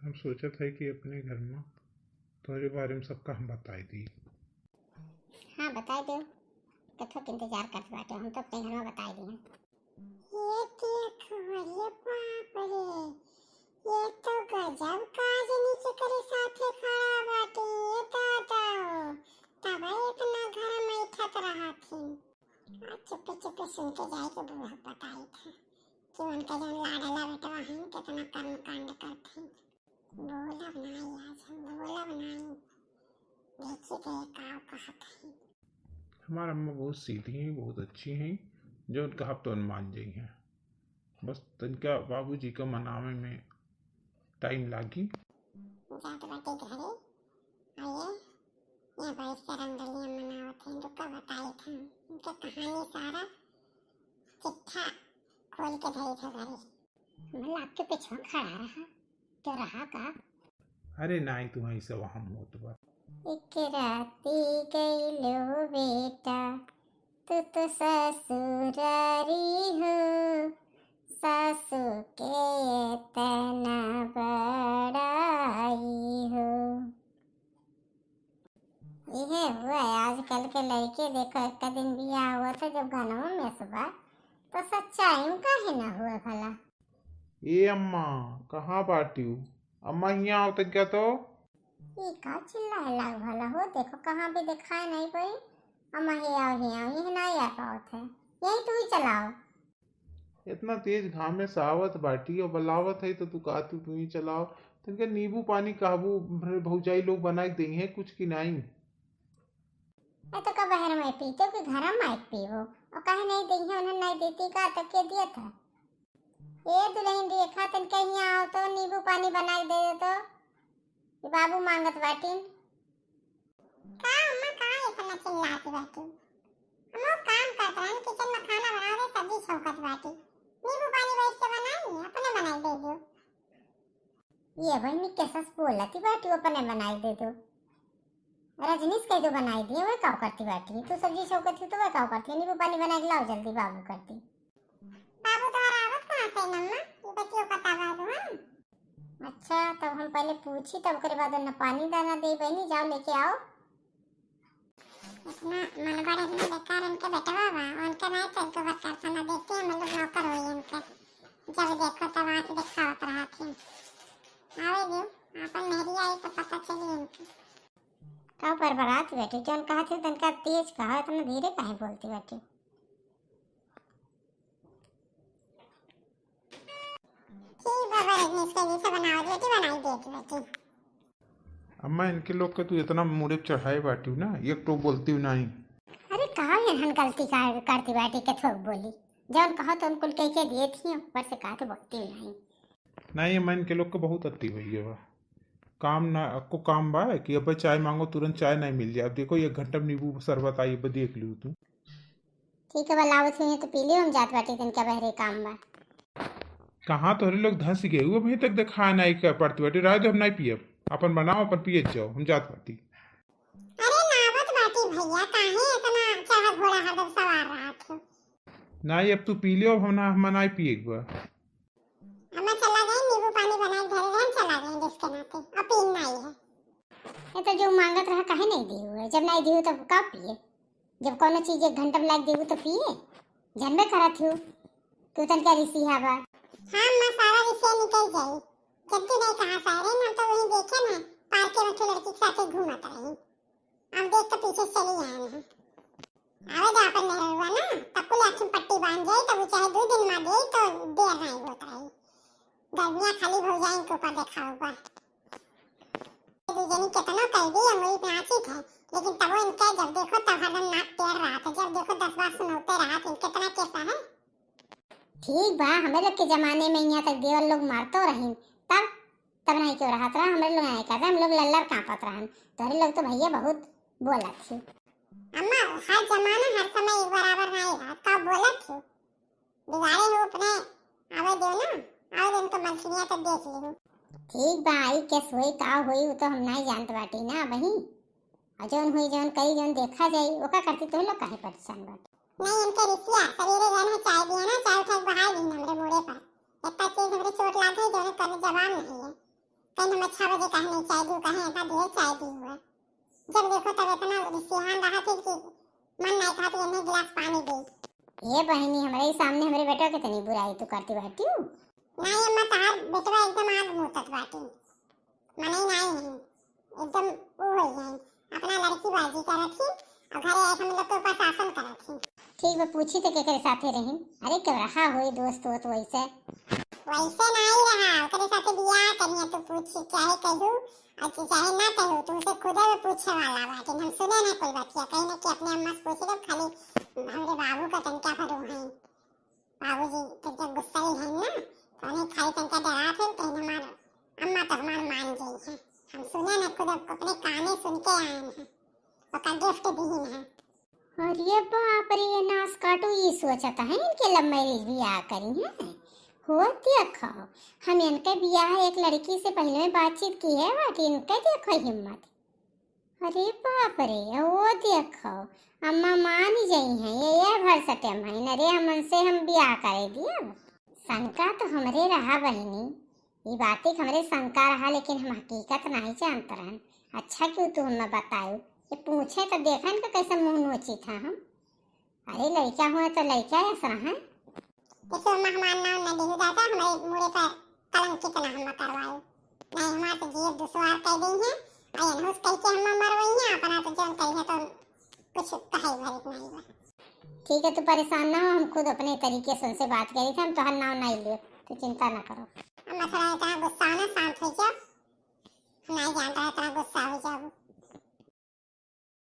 हम सोचा था कि अपने घर में तुम्हारे बारे में सबका हम बताई दी। हाँ बताए दो, कथो के इंतजार करते बाटे, हम तो अपने घर में बताए दिए। ये देखो, ये बाप रे, ये तो गजब काज नीचे करे साथे खड़ा बाटे। ये दादा तब इतना घर में इठत रहा थी। आज चुपे चुपे सुन के जाए के बूढ़ा बताई था कि उनका जो लाडला बेटवा है कितना कर्म कांड करते। बोलब नहीं, आज हम बोलब नहीं, देखिए तो ये काव कहत है। हमारा अम्मा बहुत सीधी हैं, बहुत अच्छी हैं, जो उनका आप तो मान जाई हैं। बस तनिका बाबूजी का मनावे में टाइम लागी। जात बाटे घरे आइए, यहाँ बैठ कर रंगोलियाँ मनावत हैं। रुका बताई था उनके कहानी सारा चिट्ठा खोल के धरी था घरे। मतलब आपके पीछे खड़ा रहा, क्या रहा का? अरे नाई तुम्हारी सब हम होत बा। एक राती गईलो बेटा, तू तो ससुरारी हो, सासू के इतना बड़ाई हो। यह हुआ आजकल के लड़के, देखो एक दिन बियाह हुआ था जब घनों में सुबह, तो सच्चाई काहे ना हुआ भला। ए अम्मा कहाँ बाटी हूँ? अम्मा यहाँ आओ तनिका तो। ये का चिल्लाए लाग भला हो, देखो कहाँ भी दिखाई नहीं पड़ी। अम्मा हे आओ ये नहीं आ पाओ थे, यही तू ही चलाओ। इतना तेज घाम में सावत बाटी और बलावत है तो तू ही चलाओ। तनिका नींबू पानी काबू भौजाई लोग बनाए देंगे हैं कुछ की नहीं। मैं तो कब बाहर में पीते कि घर में माइक पीवो, और कहे नहीं दी है उन्हें नहीं देती का तब के दिया था। ये दुल्हन देखा तन कहीं आओ तो नींबू पानी बना के दे तो ये बाबू मांगत बाटी। का अम्मा का इतना चिल्लाती बाटी? हम लोग काम करते हैं किचन में, खाना बना रहे, सब्जी छौंकत बाटी, नींबू पानी बैठ के बनाई अपने बनाई दे दो। ये बहनी कैसा बोलती बाटी, अपने बनाई दे दो। रजनीश कह दो बनाई दिए, वह काव करती बैठी, तू सब्जी छौंकती तो वह काव करती, नींबू पानी बना के लाओ जल्दी, बाबू करती। बाबू तुम्हारा आवत कहाँ से नम्मा, ये बच्चियों का तावा दो। अच्छा तब हम पहले पूछी, तब के बाद न पानी दाना दे बहनी, जाओ लेके आओ। इतना मन बड़े इतना बेकार इनके बेटवा बा, उनके नहीं चलते बस कारखाना देखते हैं, मतलब नौकर होई इनके, जब देखो तब आके दिखावत रहा थी। आवे दियो अपन मेरी आई तो पता चली इनकी का पर बरात बैठी, जौन कहा थे तनका तेज कहा, इतना धीरे काहे बोलती बैठी। ठीक बाबा रजनीश के जैसे बनाओ बेटी, बनाई देती बेटी। अम्मा इनके लोग के तू इतना मुड़े चढ़ाए बाटी हूँ ना, एक तो बोलती हूँ नहीं। अरे कहा यहाँ गलती करती बैठी के थोक बोली, जौन कहा तो उनको कह के दिए थी, ऊपर से कहा तो बोलती नहीं। नहीं अम्मा इनके लोग को बहुत अति हुई है। काम ना आपको काम बा कि अब चाय मांगो तुरंत चाय नहीं मिल जाए। अब देखो 1 घंटा में नींबू शरबत आई, अब देख लियो तू। ठीक है बलावत हुई तो पी लियो, हम जात बाटी तनका बहरे काम बा। कहाँ तोहरे लोग धंस गए हुए अभी तक देखा नहीं कर पड़ती बाटी। राय दो हम नहीं पियब, अपन बनाओ अपन पिए जाओ, हम जात बाटी। अरे नावत बाटी भैया, काहे इतना चाह घोड़ा हरदम सवार रहा था। नहीं अब तू पी लियो, अब हम नहीं पिए एक बार। अम्मा चला गए नींबू पानी बनाए घर रहन चला गए जिसके नाते, अब पीना ही है। ये तो जो मांगत रहा काहे नहीं दी हुए, जब नहीं दी तब का पिए, जब कोनो चीज 1 घंटा में लाग देबू तो पिए। जनबे करत हूँ तू तन क्या रिसी हवा। हाँ मां सारा विषय निकल जाई, जब तू नहीं कहा सारे ना तो वही देखे ना पार्क में लड़की के साथ घूमत रही, अब देख तो पीछे चली आए हैं। आवे जा अपन मेरा हुआ ना, तब को लाठी पट्टी बांध जाए तब चाहे 2 दिन में दे तो देर नहीं होता है। गर्मियां खाली हो जाए को पर देखा होगा जनी कितना कह दी हम वही नाची थे, लेकिन तब वो इनका जब देखो तब हरदम नाक टेढ़ रहा था, जब देखो 10 बार सुनते रहा तो कितना कैसा है। ठीक बा, हमें लोग के जमाने में यहाँ तक देवर लोग मारते रही, तब नहीं क्यों रहा था, हम लोग नहीं करते, हम लोग लल्लर कांपत रहन, तोरे लोग तो भैया बहुत बोलत थी। अम्मा हर जमाना हर समय एक बराबर नहीं रहा, कब बोलत थी बिगाड़े हो अपने, आवे दो ना, आवे दिन तो मछलियां तो देख ली। ठीक बा, आई कैस होई का होई वो तो हम नहीं जानत बाटी ना बही, और जौन हुई जौन करी जौन देखा जाई ओका करती तो लोग काहे परेशान बाटी। नहीं इनके रिसिया सवेरे जाने चाय दिया ना, चाय उठा के बहाई दी हमरे मोड़े पर, इतना तेज हमरे चोट लाग गई जौन करने जवाब नहीं है, कहीं हमें 6 बजे कहीं नहीं चाय दी, कहीं इतना देर चाय दी हुआ। जब देखो तब इतना रिसिहान रहा थी कि मन नहीं था तो इन्हें गिलास पानी दे। ये बहनी हमारे सामने हमारे बेटा के तनी बुराई तो करती बैठी हूँ। नहीं अम्मा तार बेटवा एकदम आग मुतत बाटी। मने नहीं है। एकदम वो हो गई। अपना लड़की बाजी करत थी और घरे आए हम लोग के ऊपर शासन करत थी। ठीक है पूछी तो के साथे रही। अरे क्यों रहा होई दोस्त हो तो वैसे नहीं रहा। ओकरे साथे बियाह करिए तो पूछी चाहे कहू और चाहे ना कहू तो उसे खुदे में पूछे वाला बाटे। हम सुने ना कोई बात कहीं ना कि अपने अम्मा से पूछे तो खाली हमरे बाबू का तनका भरो है। बाबूजी तो जब गुस्सा ही है ना तो उन्हें खाली तनका डरा थे कहीं हमारा अम्मा तो हमारा मान गई है। हम सुने ना खुद अपने काने सुन के आए हैं और का गिफ्ट दी है। अरे बाप रे ये नास काटू ये सोचता है इनके लव मैरिज बियाह करी है। हो देखो हम इनके बियाह एक लड़की से पहले में बातचीत की है बाकी इनके देखो हिम्मत। अरे बाप रे वो देखो अम्मा मान ही गई हैं ये भर सटे अम्मा अरे हमन से हम बियाह करे दिए। शंका तो हमरे रहा बहनी ये बातें हमरे शंका रहा लेकिन हम हकीकत नहीं जानते रहन। अच्छा क्यों तू हमें बतायो ये पूछे तो देखन का कैसे मुंह नोची था हम। अरे लड़का हुआ तो लड़का ऐसा है देखो मेहमान ना न देहु दादा हमारे मुड़े पर कलंक कितना हम करवाए नहीं हमारे तो जीव दुश्वार कह दी है अयन होस कह के हम मरवाई है अपना तो जोन कही है तो कुछ कहे भरित नहीं बा। ठीक है तू परेशान ना हो हम खुद अपने तरीके से उनसे बात करी थी हम तो हर नाम नहीं ले तो चिंता ना करो। अम्मा थोड़ा इतना गुस्सा ना शांत हो जाओ। नहीं जानता इतना गुस्सा हो जाओ।